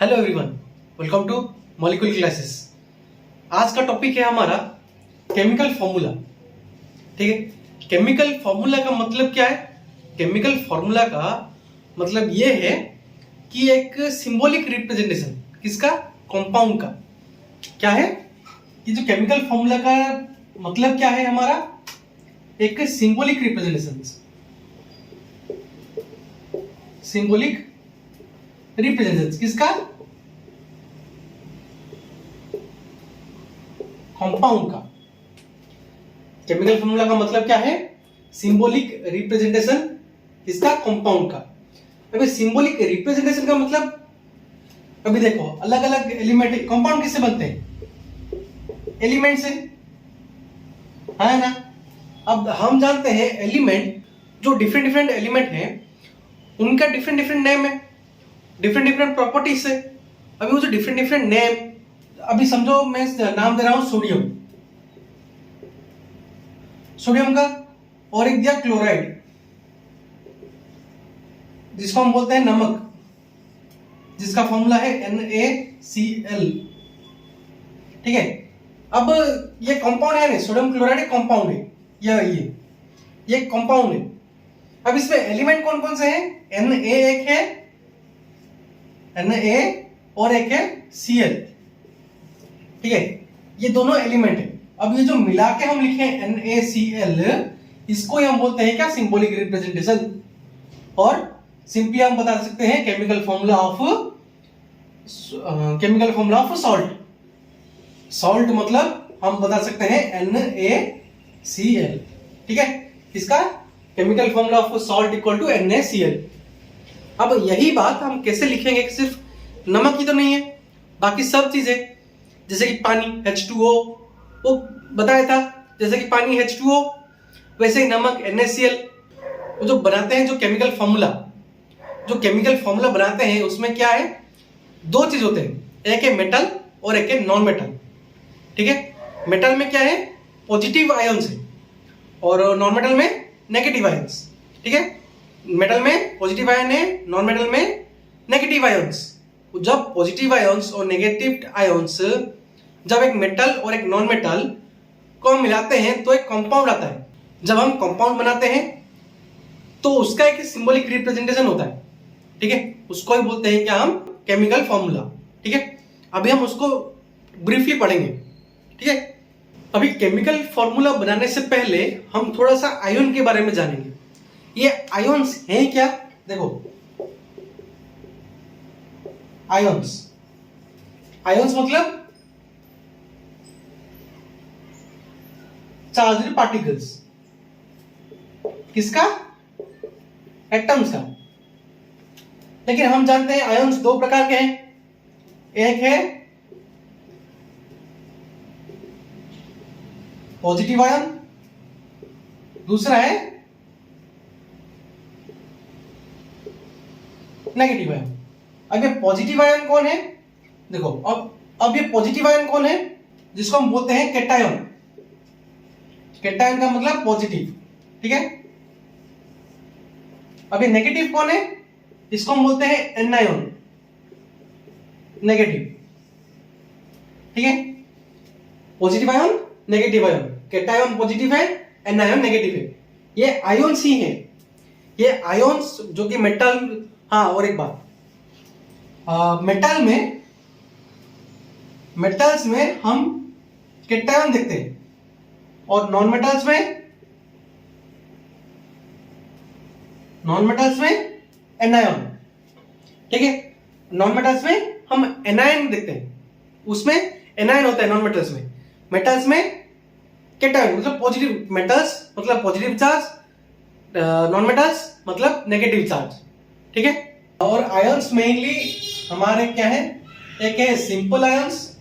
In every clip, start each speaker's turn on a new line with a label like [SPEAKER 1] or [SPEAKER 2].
[SPEAKER 1] Hello everyone, welcome two molecule classes. आज का topic है हमारा केमिकल फॉर्मूला। ठीक है, केमिकल फॉर्मूला का मतलब क्या है? केमिकल फॉर्मूला का मतलब ये है कि एक सिंबॉलिक रिप्रेजेंटेशन किसका, कंपाउंड का। क्या है कि जो केमिकल फॉर्मूला का मतलब क्या है हमारा, एक सिंबॉलिक रिप्रेजेंटेशन। सिंबॉलिक रिप्रेजेंटेशन किसका, कंपाउंड का। केमिकल फॉर्मूला का मतलब क्या है, सिंबॉलिक रिप्रेजेंटेशन किसका, कंपाउंड का। अभी सिंबॉलिक रिप्रेजेंटेशन का मतलब, अभी देखो अलग अलग एलिमेंट, कंपाउंड किससे बनते हैं, एलिमेंट से, है ना। अब हम जानते हैं एलिमेंट, जो डिफरेंट डिफरेंट एलिमेंट हैं उनका डिफरेंट डिफरेंट नेम है, डिफरेंट डिफरेंट प्रॉपर्टीज है। अभी वो जो डिफरेंट डिफरेंट नेम, अभी समझो मैं नाम दे रहा हूं सोडियम, सोडियम का, और एक दिया क्लोराइड जिसको हम बोलते हैं नमक, जिसका फॉर्मूला है NaCl। ठीक है, अब ये कंपाउंड है ना, सोडियम क्लोराइड एक कंपाउंड है, ये कंपाउंड है। अब इसमें एलिमेंट कौन कौन से हैं, Na एक है, Na और एक है Cl। ठीक है, ये दोनों एलिमेंट है। अब ये जो मिला के हम लिखे NaCl, इसको हम बोलते हैं क्या, सिंबॉलिक रिप्रेजेंटेशन। और सिंपली हम बता सकते हैं chemical formula of salt. Salt मतलब हम बता सकते हैं NaCl। ठीक है, इसका chemical formula of salt equal to NaCl। अब यही बात हम कैसे लिखेंगे, सिर्फ नमक ही तो नहीं है, बाकी सब चीजें, जैसे कि पानी H2O, वो बताया था, जैसे कि पानी H2O, वैसे ही नमक NaCl। वो जो बनाते हैं, जो केमिकल फॉर्मूला बनाते हैं, उसमें क्या है, दो चीज होते हैं, एक है मेटल और एक है नॉन मेटल। ठीक है, मेटल में क्या है, पॉजिटिव आयंस है, और नॉन मेटल में नेगेटिव आयंस। ठीक है, मेटल में पॉजिटिव आयन है, नॉन मेटल में नेगेटिव आयंस। जब पॉजिटिव आयंस और नेगेटिव आयंस जब एक मेटल और एक नॉन मेटल को हम मिलाते हैं तो एक कंपाउंड आता है। जब हम कंपाउंड बनाते हैं तो उसका एक सिंबॉलिक रिप्रेजेंटेशन होता है। ठीक है, उसको ही बोलते हैं क्या, हम केमिकल फॉर्मूला। ठीक है, अभी हम उसको ब्रीफली पढ़ेंगे। ठीक है, अभी केमिकल फॉर्मूला बनाने से पहले हम थोड़ा सा आयन के बारे में जानेंगे। ये आयन्स हैं क्या, देखो आयन्स मतलब चार्ज्ड पार्टिकल्स, किसका, एटम्स का। लेकिन हम जानते हैं आयन्स दो प्रकार के हैं, एक है पॉजिटिव आयन, दूसरा है नेगेटिव आयन। अब ये पॉजिटिव आयन कौन है, देखो अब ये पॉजिटिव आयन कौन है, जिसको हम बोलते हैं कैटायन। कैटायन का मतलब पॉजिटिव। ठीक है, अब ये नेगेटिव कौन है, इसको हम बोलते हैं एनायन, नेगेटिव। ठीक है, positive ion, negative ion, cation positive है, एनायन नेगेटिव है। ये आयन्स ही हैं, ये आयन्स जो कि मेटल। हाँ, और एक बात, मेटल्स में हम कैटायन देखते हैं, और नॉन मेटल्स में एनायन। ठीक है, नॉन मेटल्स में हम एनायन देखते हैं, उसमें एनायन होता है नॉन मेटल्स में। मेटल्स में कैटायन मतलब पॉजिटिव, मेटल्स मतलब पॉजिटिव चार्ज, नॉन मेटल्स मतलब नेगेटिव चार्ज। ठीक है, और आयंस मेनली हमारे क्या है, एक है सिंपल आयंस,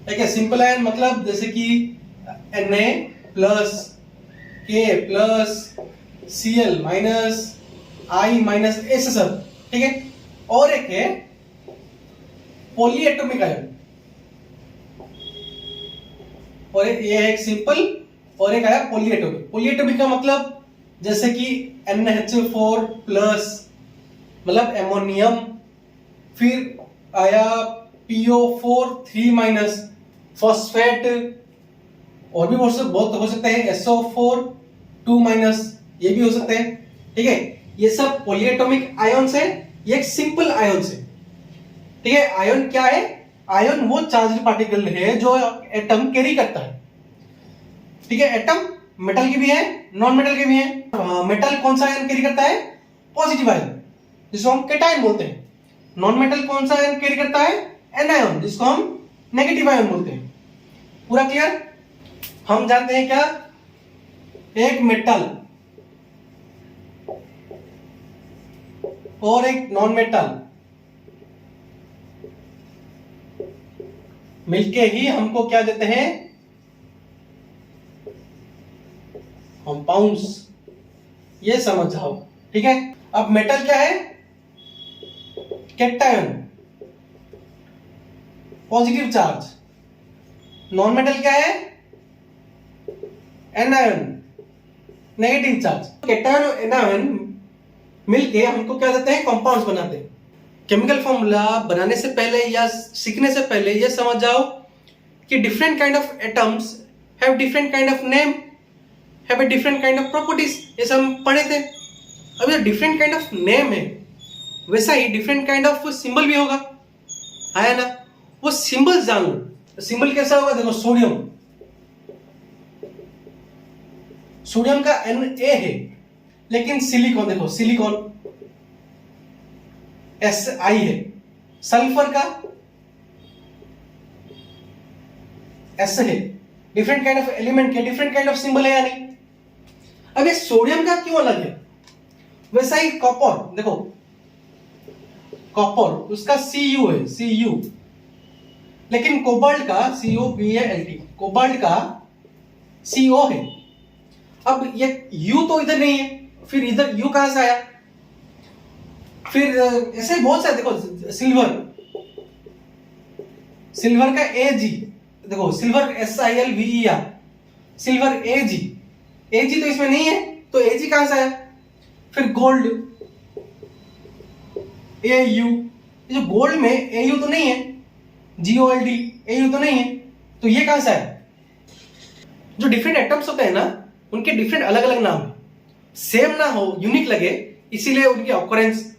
[SPEAKER 1] एक है सिंपल आयन मतलब जैसे कि Na plus K plus Cl minus I minus ऐसे सब। ठीक है, और एक है पॉलीएटॉमिक आयन, और ये है एक सिंपल और एक आया पॉलीएटॉमिक। पॉलीएटॉमिक का मतलब जैसे कि NH4 प्लस मतलब एमोनियम फिर आया PO4 3 माइनस, फॉस्फेट, और भी बहुत हो सकते हैं, SO4 2 माइनस, ये भी हो सकते हैं। ठीक है, ये सब पॉलीएटॉमिक आयन्स है, ये एक सिंपल आयन्स है। ठीक है, आयन क्या है? आयन वो चार्ज्ड पार्टिकल है जो एटम कैरी करता है। ठीक है, एटम मेटल के भी है, नॉन मेटल के भी है। मेटल कौन सा आयन कैरी करता है? पॉजिटिव आयन, जिसको हम कैटायन बोलते हैं। नॉन मेटल कौन सा आयन कैरी करता है? एनायन, जिसको हम नेगेटिव आयन बोलते हैं। पूरा क्लियर? हम जानते हैं क्या, एक मेटल और एक नॉन मेटल मिलके ही हमको क्या देते हैं? कंपाउंड्स। ये समझ जाओ। ठीक है, अब मेटल क्या है? Cation, positive charge. Non metal क्या है? Anion, negative charge. कैटायन और एनायन मिलके हमको क्या देते हैं? कंपाउंड्स बनाते हैं। केमिकल फॉर्मूला बनाने से पहले या सीखने से पहले ये समझ जाओ कि different kind of atoms have different kind of name, have a different kind of properties. ये सब हम पढ़े थे। अब जो डिफरेंट काइंड ऑफ नेम है, वैसा ही डिफरेंट काइंड ऑफ सिंबल भी होगा, है ना? वो सिंबल जान लो। सिंबल कैसा होगा? देखो, सोडियम, सोडियम का Na है, लेकिन सिलिकॉन, देखो सिलिकॉन Si है। सल्फर का S है। डिफरेंट काइंड ऑफ एलिमेंट के डिफरेंट काइंड ऑफ सिंबल है या नहीं? अब ये सोडियम का क्यों अलग है? वैसा ही कॉपर, देखो कॉपर, उसका Cu है, Cu, लेकिन कोबाल्ट का COBALT, कोबाल्ट का CO है। अब ये U तो इधर नहीं है, फिर इधर U कहां से आया? फिर ऐसे बहुत सारे, देखो सिल्वर, सिल्वर का Ag, देखो silver SiLver, silver Ag, Ag तो इसमें नहीं है, तो Ag कहां से आया? फिर गोल्ड AU, ये जो गोल्ड में AU तो नहीं है, GOLD AU तो नहीं है, तो ये कहां से आया? जो डिफरेंट एटम्स होते हैं ना, उनके डिफरेंट अलग अलग नाम है। सेम ना हो, यूनिक लगे, इसीलिए उनकी ऑकरेंस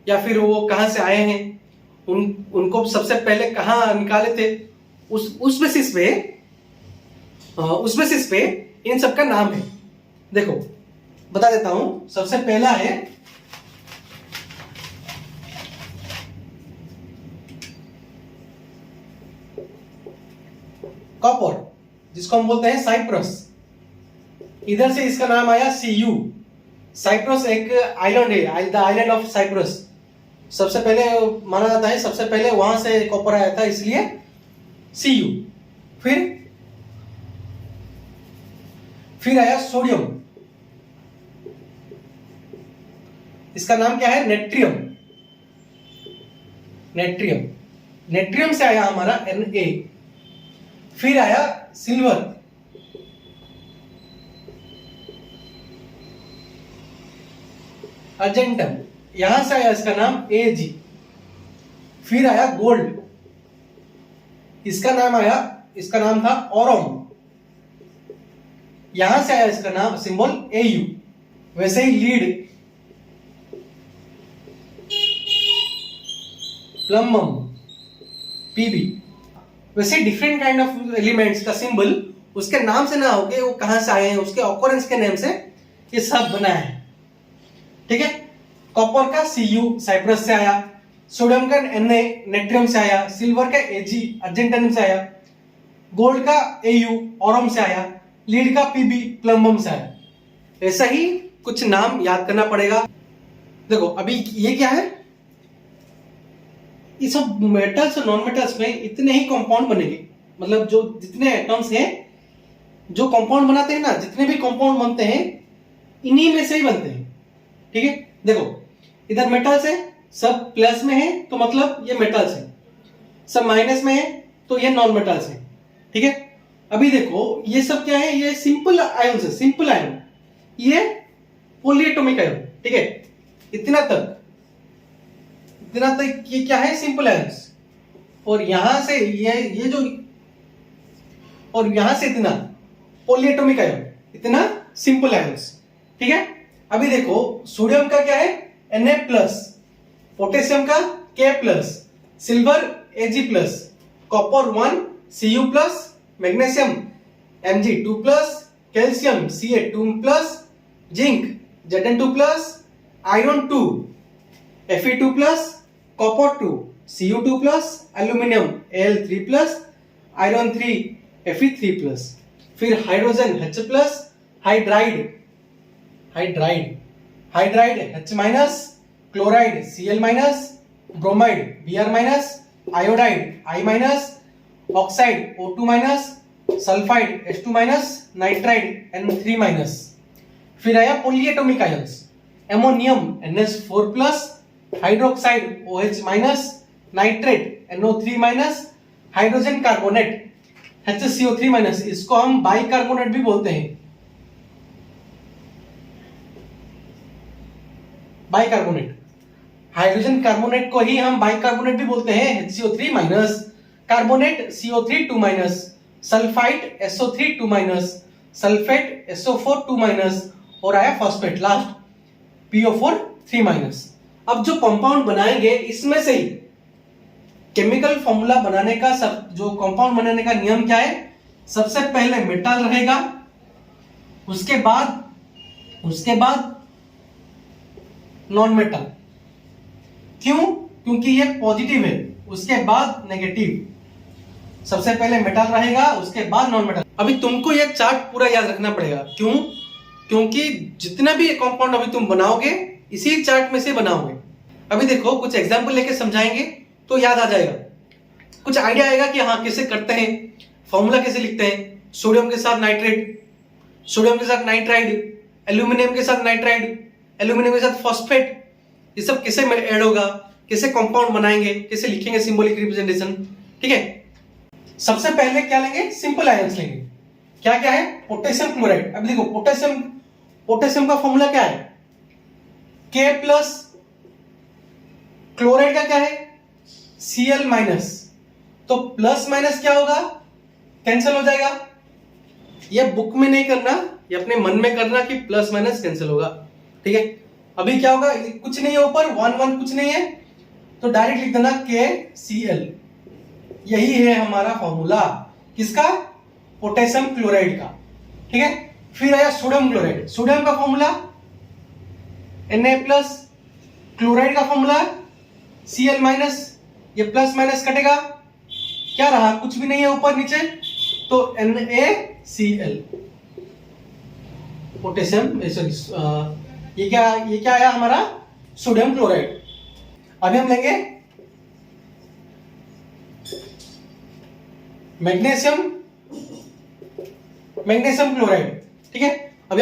[SPEAKER 1] या फिर वो कहां से आए हैं, उनको सबसे पहले कहां निकाले थे, उस बेसिस पे इन सब का नाम है। देखो बता देता हूं। सबसे पहला है कॉपर, जिसको हम बोलते हैं साइप्रस। इधर से इसका नाम आया Cu। साइप्रस एक आइलैंड है, द आइलैंड ऑफ साइप्रस। सबसे पहले माना जाता है, सबसे पहले वहां से कॉपर आया था, इसलिए Cu। फिर आया सोडियम, इसका नाम क्या है? नेट्रियम। नेट्रियम, नेट्रियम से आया हमारा Na। फिर आया सिल्वर, अर्जेंटम, यहां से आया इसका नाम Ag। फिर आया गोल्ड, इसका नाम था ओरम, यहां से आया इसका नाम, सिंबल Au। वैसे ही लीड, प्लम्बम, Pb। वैसे डिफरेंट काइंड ऑफ एलिमेंट्स का सिंबल उसके नाम से ना होके वो कहां से आए हैं, उसके ऑकरेंस के नेम से ये सब बना है। ठीक है, कॉपर का Cu साइप्रस से आया, सोडियम का Na नेट्रियम से आया, सिल्वर का Ag अर्जेंटम से आया, गोल्ड का Au ओरम से आया, लीड का Pb प्लम्बम से आया। ऐसा ही कुछ नाम याद करना पड़ेगा। देखो अभी ये क्या है, ये सब मेटल्स और नॉन मेटल्स में इतने ही कंपाउंड बनेंगे, मतलब जो जितने एटम्स हैं जो कंपाउंड बनाते हैं ना, जितने भी कंपाउंड बनते हैं इन्हीं में से ही बनते हैं। ठीक है, देखो इधर मेटल्स है, सब प्लस में है तो मतलब ये मेटल्स है, सब माइनस में है तो ये नॉन मेटल्स है। ठीक है, अभी देखो ये सब क्या है, ये सिंपल आयन है, सिंपल आयन, ये पॉलीएटॉमिक आयन। ठीक है, इतना इतना तक ये क्या है, सिंपल आयंस, और यहां से ये जो, और यहां से इतना पॉलीएटॉमिक आयन, इतना सिंपल आयंस। ठीक है, अभी देखो सोडियम का क्या है Na+, पोटेशियम का K+, silver Ag+, copper 1 Cu+, magnesium Mg2+, calcium Ca2+, zinc Zn2+, iron 2 Fe2+, copper 2 Cu2+, aluminium Al3+, iron 3 Fe3+, फिर hydrogen H+, hydride H-, chloride Cl-, bromide Br-, iodide I-, oxide O2-, sulphide H2-, nitride N3-। फिर आया polyatomic ions, ammonium NH4+, hydroxide OH-, nitrate NO3-, hydrogen carbonate HCO3-, इसको हम bicarbonate भी बोलते हैं, bicarbonate. Hydrogen carbonate को ही हम bicarbonate भी बोलते हैं, HCO3-, carbonate CO3-2-, sulphide SO3-2-, sulphate SO4-2-, और आया फॉस्फेट लास्ट PO4-3-। अब जो कंपाउंड बनाएंगे इसमें से ही केमिकल फॉर्मूला बनाने का जो कंपाउंड बनाने का नियम क्या है, सबसे पहले मेटल रहेगा, उसके बाद नॉन मेटल। क्यों? क्योंकि ये पॉजिटिव है, उसके बाद नेगेटिव। सबसे पहले मेटल रहेगा, उसके बाद नॉन मेटल। अभी तुमको ये चार्ट पूरा याद रखना पड़ेगा। क्यों? क्योंकि जितना भी कंपाउंड अभी तुम बनाओगे इसी चार्ट में से बनाओगे। अभी देखो कुछ एग्जांपल लेके समझाएंगे तो याद आ जाएगा, कुछ आइडिया आएगा कि हाँ कैसे करते हैं, फॉर्मूला कैसे लिखते हैं। सोडियम के साथ नाइट्रेट, सोडियम के साथ नाइट्राइड, एल्यूमिनियम के साथ नाइट्राइड, एल्यूमिनियम के साथ फॉस्फेट, ये सब कैसे ऐड होगा, कैसे कंपाउंड बनाएंगे, कैसे लिखेंगे सिंबॉलिक रिप्रेजेंटेशन। ठीक है, सबसे पहले क्या लेंगे, सिंपल आयंस लेंगे। क्या क्या है, पोटेशियम क्लोराइड। अब देखो पोटेशियम का फॉर्मूला क्या है, K+, क्लोराइड का क्या है Cl-। तो प्लस माइनस क्या होगा, कैंसिल हो जाएगा। ये बुक में नहीं करना, ये अपने मन में करना कि प्लस माइनस कैंसिल होगा। ठीक है, अभी क्या होगा, कुछ नहीं है ऊपर, 1 कुछ नहीं है, तो डायरेक्ट लिख देना KCl। यही है हमारा फॉर्मूला, किसका, पोटेशियम क्लोराइड का। ठीक है, फिर आया सोडियम क्लोराइड। सोडियम का फॉर्मूला Na+, क्लोराइड का फॉर्मूला Cl-। ये प्लस माइनस कटेगा, क्या रहा, कुछ भी नहीं है ऊपर नीचे, तो NaCl। पोटेशियम सॉरी, ये क्या आया हमारा, सोडियम क्लोराइड। अभी हम लेंगे मैग्नीशियम क्लोराइड। ठीक है, अभी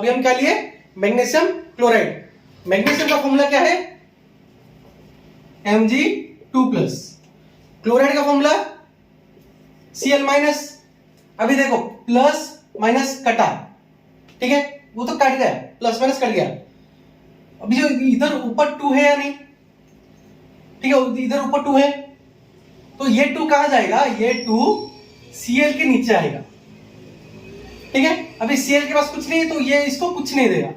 [SPEAKER 1] हम क्या लिए, मैग्नीशियम क्लोराइड। मैग्नीशियम का फॉर्मूला क्या है, Mg2+। क्लोराइड का फॉर्मूला Cl-। अभी देखो प्लस माइनस कटा, ठीक है, वो तो कट गया, प्लस माइनस कट गया। अभी जो इधर ऊपर 2 है या नहीं, ठीक है, इधर ऊपर 2 है, तो ये 2 कहां जाएगा, ये 2 Cl के नीचे आएगा। ठीक है, अभी Cl के पास कुछ नहीं है तो ये इसको कुछ नहीं देगा,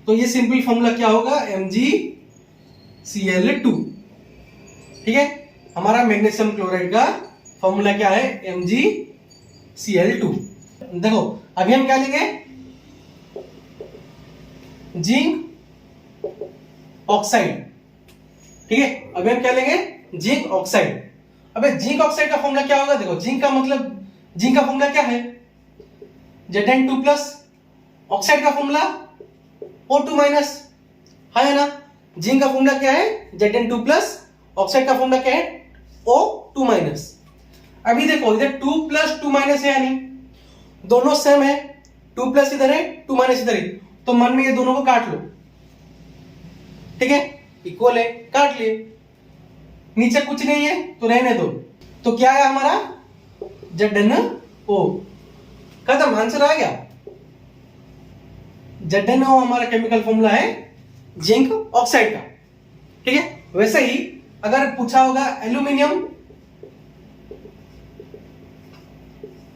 [SPEAKER 1] तो ये सिंपल फॉर्मूला क्या होगा, MgCl2। ठीक है, हमारा मैग्नीशियम क्लोराइड का फॉर्मूला क्या है, MgCl2। देखो अभी हम क्या लेंगे, जिंक ऑक्साइड। ठीक है, अभी हम क्या लेंगे, जिंक ऑक्साइड। अबे जिंक ऑक्साइड का फॉर्मूला क्या होगा, देखो जिंक का फॉर्मूला क्या है, Zn2+। ऑक्साइड का फॉर्मूला O2-, है ना। जिंक का फॉर्मूला क्या है, Zn2+, ऑक्साइड का फॉर्मूला क्या है, O2-। अभी देखो इधर 2+2- है या नहीं, दोनों सेम है, 2+ इधर है, 2- इधर है, तो मन में ये दोनों को काट लो। ठीक है, इक्वल है, काट लिए। नीचे कुछ नहीं है तो रहने दो, तो क्या है हमारा, ZnO। खत्म, आंसर आ गया। ZnO हमारा केमिकल फॉर्मूला है जिंक ऑक्साइड का। ठीक है, वैसे ही अगर पूछा होगा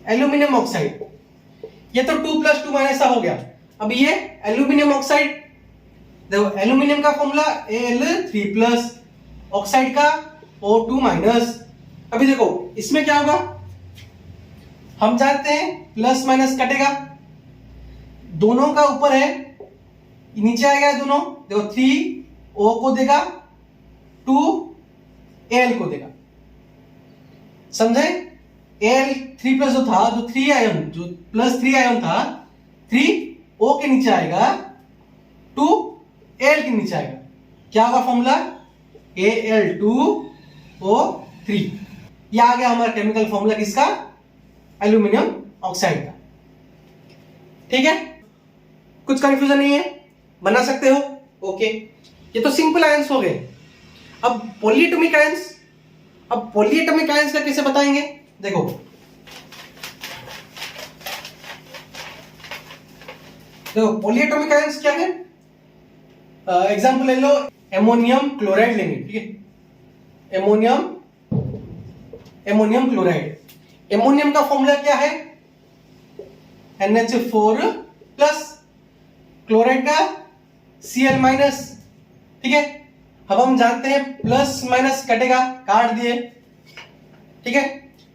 [SPEAKER 1] एल्यूमिनियम ऑक्साइड, ये तो 2 + 2 ऐसा हो गया। अब ये एल्यूमिनियम ऑक्साइड, देखो एल्यूमिनियम का फॉर्मूला Al3+, ऑक्साइड का O2-। अभी देखो इसमें क्या होगा, हम जानते हैं प्लस माइनस कटेगा, दोनों का ऊपर है नीचे आएगा दोनों, देखो 3O को देगा 2Al को देगा, समझे। Al3+ जो था, जो 3 आयन, जो +3 आयन था, 3O के नीचे आएगा, 2Al के नीचे आएगा। क्या होगा फॉर्मूला, Al2O3। ये आ गया हमारा केमिकल फॉर्मूला किसका, एल्यूमिनियम ऑक्साइड का। ठीक है, कुछ कंफ्यूजन नहीं है, बना सकते हो। ओके, ये तो सिंपल आयंस हो गए। अब पॉलीएटॉमिक आयंस, अब पॉलीएटॉमिक आयंस का कैसे बताएंगे, देखो पॉलीएटॉमिक आयंस क्या है, एग्जांपल ले लो, एमोनियम क्लोराइड लेंगे, ठीक है, एमोनियम क्लोराइड। एमोनियम का फॉर्मूला क्या है, NH4+, क्लोराइड का Cl-। ठीक है, अब हम जानते हैं प्लस माइनस कटेगा, काट दिए। ठीक है,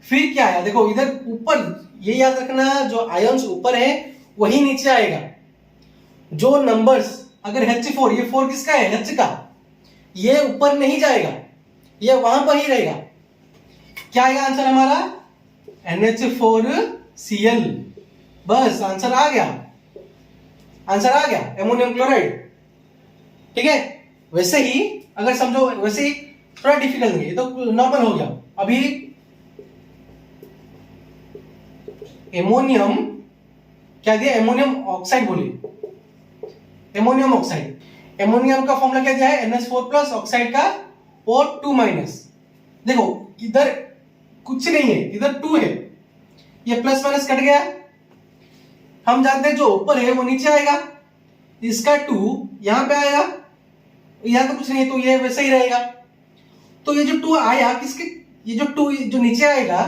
[SPEAKER 1] फिर क्या है, देखो इधर ऊपर, ये याद रखना, जो आयंस ऊपर है वही नीचे आएगा। जो नंबर्स, अगर H4, ये 4 किसका है, H का, ये ऊपर नहीं जाएगा, ये वहां पर ही रहेगा। क्या आएगा आंसर हमारा, NH4Cl। बस आंसर आ गया, आंसर आ गया, एमोनियम क्लोराइड। ठीक है, वैसे ही अगर समझो, वैसे ही थोड़ा डिफिकल्ट नहीं है, तो नॉर्मल हो गया। अभी एमोनियम क्या दिया, एमोनियम ऑक्साइड बोलिए, एमोनियम ऑक्साइड। एमोनियम का फॉर्मूला क्या दिया है, NH4+, ऑक्साइड का O2-। देखो इधर कुछ नहीं है, इधर 2 है, ये प्लस माइनस कट गया। हम जानते हैं जो ऊपर है वो नीचे आएगा, इसका 2 यहां पे आएगा, यहां तो कुछ नहीं है, तो ये वैसे ही रहेगा। तो ये जो 2 आया किसके, ये जो 2 जो नीचे आएगा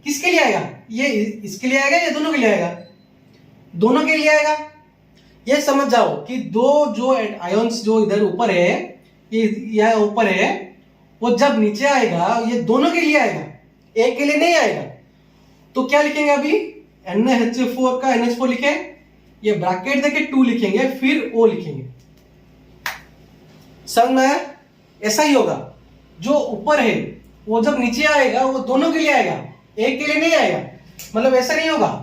[SPEAKER 1] किसके लिए आएगा, ये इसके लिए आएगा या दोनों के लिए आएगा, दोनों के लिए आएगा। ये समझ जाओ कि दो जो आयंस जो इधर ऊपर है, ये यह ऊपर है, वो जब नीचे आएगा ये दोनों के लिए आएगा, एक के लिए नहीं आएगा। तो क्या लिखेंगे अभी, NH4 का NH4 लिखे, ये ब्रैकेट देके 2 लिखेंगे, फिर O लिखेंगे। समझ में आया, ऐसा ही होगा, जो ऊपर है वो जब नीचे आएगा वो दोनों के लिए आएगा, एक के लिए नहीं आएगा। मतलब ऐसा नहीं होगा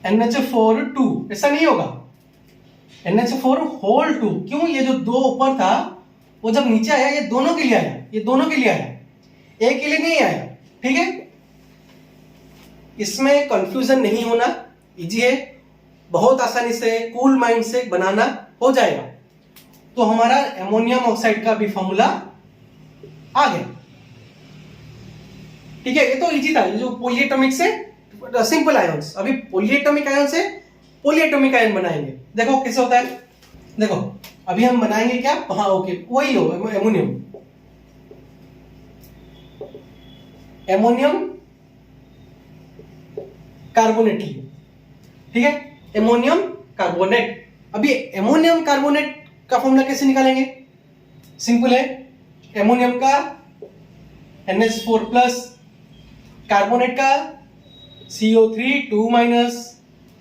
[SPEAKER 1] NH4 2, ऐसा नहीं होगा, NH4 2। क्यों, ये जो 2 ऊपर था वो जब नीचे आया ये दोनों के लिए आया, ये दोनों के लिए आया, एक के लिए नहीं आया। ठीक है, इसमें कंफ्यूजन नहीं होना, इजी है, बहुत आसानी से कूल माइंड से बनाना हो जाएगा। तो हमारा एमोनियम ऑक्साइड का भी फॉर्मूला आ गया। ठीक है, ये तो इजी था, ये जो पॉलीएटॉमिक से सिंपल आयंस। अभी पॉलीएटॉमिक आयन से पॉलीएटॉमिक आयन बनाएंगे, देखो कैसे होता है। देखो अभी हम बनाएंगे क्या, हाँ ओके, वही लो, एमोनियम कार्बोनेट लियो। ठीक है, एमोनियम कार्बोनेट। अभी एमोनियम कार्बोनेट का फॉर्मूला कैसे निकालेंगे, सिंपल है, एमोनियम का NH4+, कार्बोनेट का CO3 2-।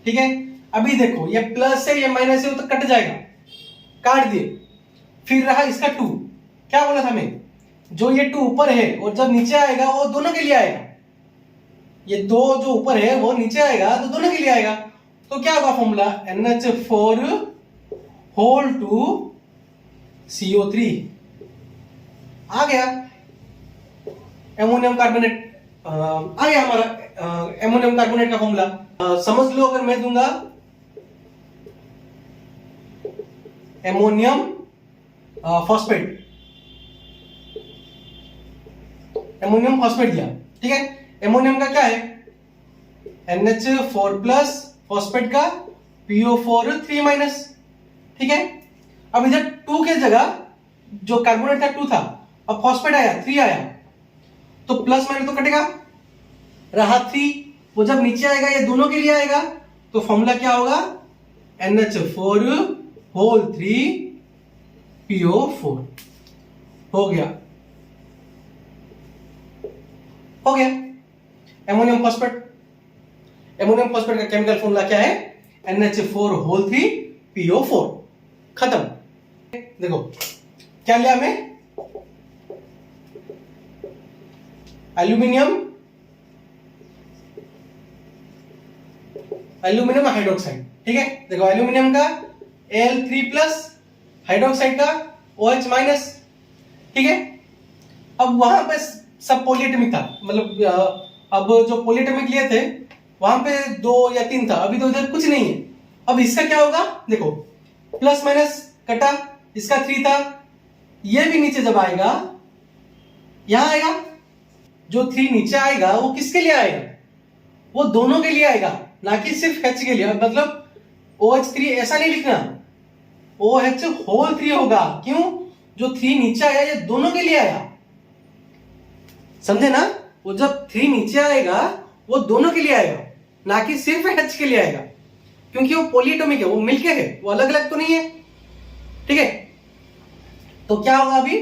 [SPEAKER 1] ठीक है, अभी देखो ये प्लस है, ये माइनस है, वो तो कट जाएगा, काट दिए। फिर रहा इसका 2, क्या बोला था हमें, जो ये 2 ऊपर है और जब नीचे आएगा वो दोनों के लिए आएगा, ये 2 जो ऊपर है वो नीचे आएगा तो दोनों के लिए आएगा। तो क्या होगा फॉर्मूला, NH4 CO3 आ गया, एमोनियम कार्बोनेट आ गया हमारा एमोनियम कार्बोनेट का फॉर्मूला। समझ लो, अगर मैं दूंगा एमोनियम फॉस्फेट, एमोनियम फॉस्फेट दिया। ठीक है, एमोनियम का क्या है, NH4+, फॉस्फेट का PO4 3-। ठीक है, अब इधर 2 के जगह जो कार्बोनेट था 2 था, अब फॉस्फेट आया 3 आया, तो प्लस माइनस तो कटेगा, रहा 3, वो जब नीचे आएगा ये दोनों के लिए आएगा, तो फॉर्मूला क्या होगा, NH4 होल 3 PO4 हो गया एमोनियम फॉस्फेट। एमोनियम फॉस्फेट का केमिकल फॉर्मूला क्या है, NH4 होल 3 PO4, खत्म। देखो क्या लिया हमें, एल्यूमिनियम हाइड्रोक्साइड, ठीक है। देखो एल्यूमिनियम का Al3 प्लस, हाइड्रोक्साइड का OH माइनस, ठीक है। अब वहां पे सब पॉलीएटमिक था, मतलब अब जो पॉलीएटमिक लिए थे वहां पे 2 या 3 था, अभी तो इधर कुछ नहीं है। अब इसका क्या होगा, देखो प्लस माइनस कटा, इसका 3 था, ये भी नीचे जब आएगा यहां आएगा, जो 3 नीचे आएगा वो किसके लिए आएगा, वो दोनों के लिए आएगा, ना कि सिर्फ H के लिए। मतलब OH3 ऐसा नहीं लिखना, OH होल 3 होगा, क्यों, जो 3 नीचे आया ये दोनों के लिए आया, समझे ना। वो जब 3 नीचे आएगा वो दोनों के लिए आएगा, ना कि सिर्फ H के लिए आएगा, क्योंकि वो पॉलीएटॉमिक है, वो मिलके है, वो अलग अलग तो नहीं है, ठीक है। तो क्या होगा अभी,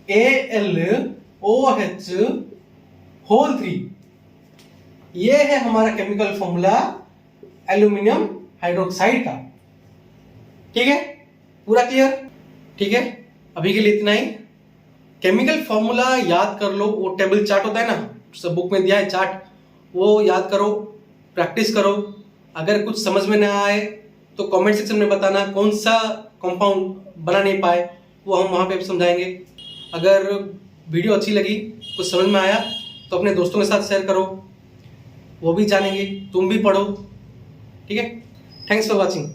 [SPEAKER 1] AlOH होल 3, ये है हमारा केमिकल फॉर्मूला एल्यूमिनियम हाइड्रोक्साइड का, ठीक है, पूरा क्लियर, ठीक है। अभी के लिए इतना ही। केमिकल फॉर्मूला याद कर लो, वो टेबल चार्ट होता है ना, सब बुक में दिया है चार्ट, वो याद करो, प्रैक्टिस करो। अगर कुछ समझ में ना आए तो कमेंट सेक्शन में बताना, कौन सा कंपाउंड बना नहीं पाए वो हम वहाँ पे समझाएंगे। अगर वीडियो अच्छी लगी, कुछ समझ में आया तो अपने दोस्तों के साथ शेयर करो, वो भी जानेंगे, तुम भी पढ़ो, ठीक है। Thanks for watching.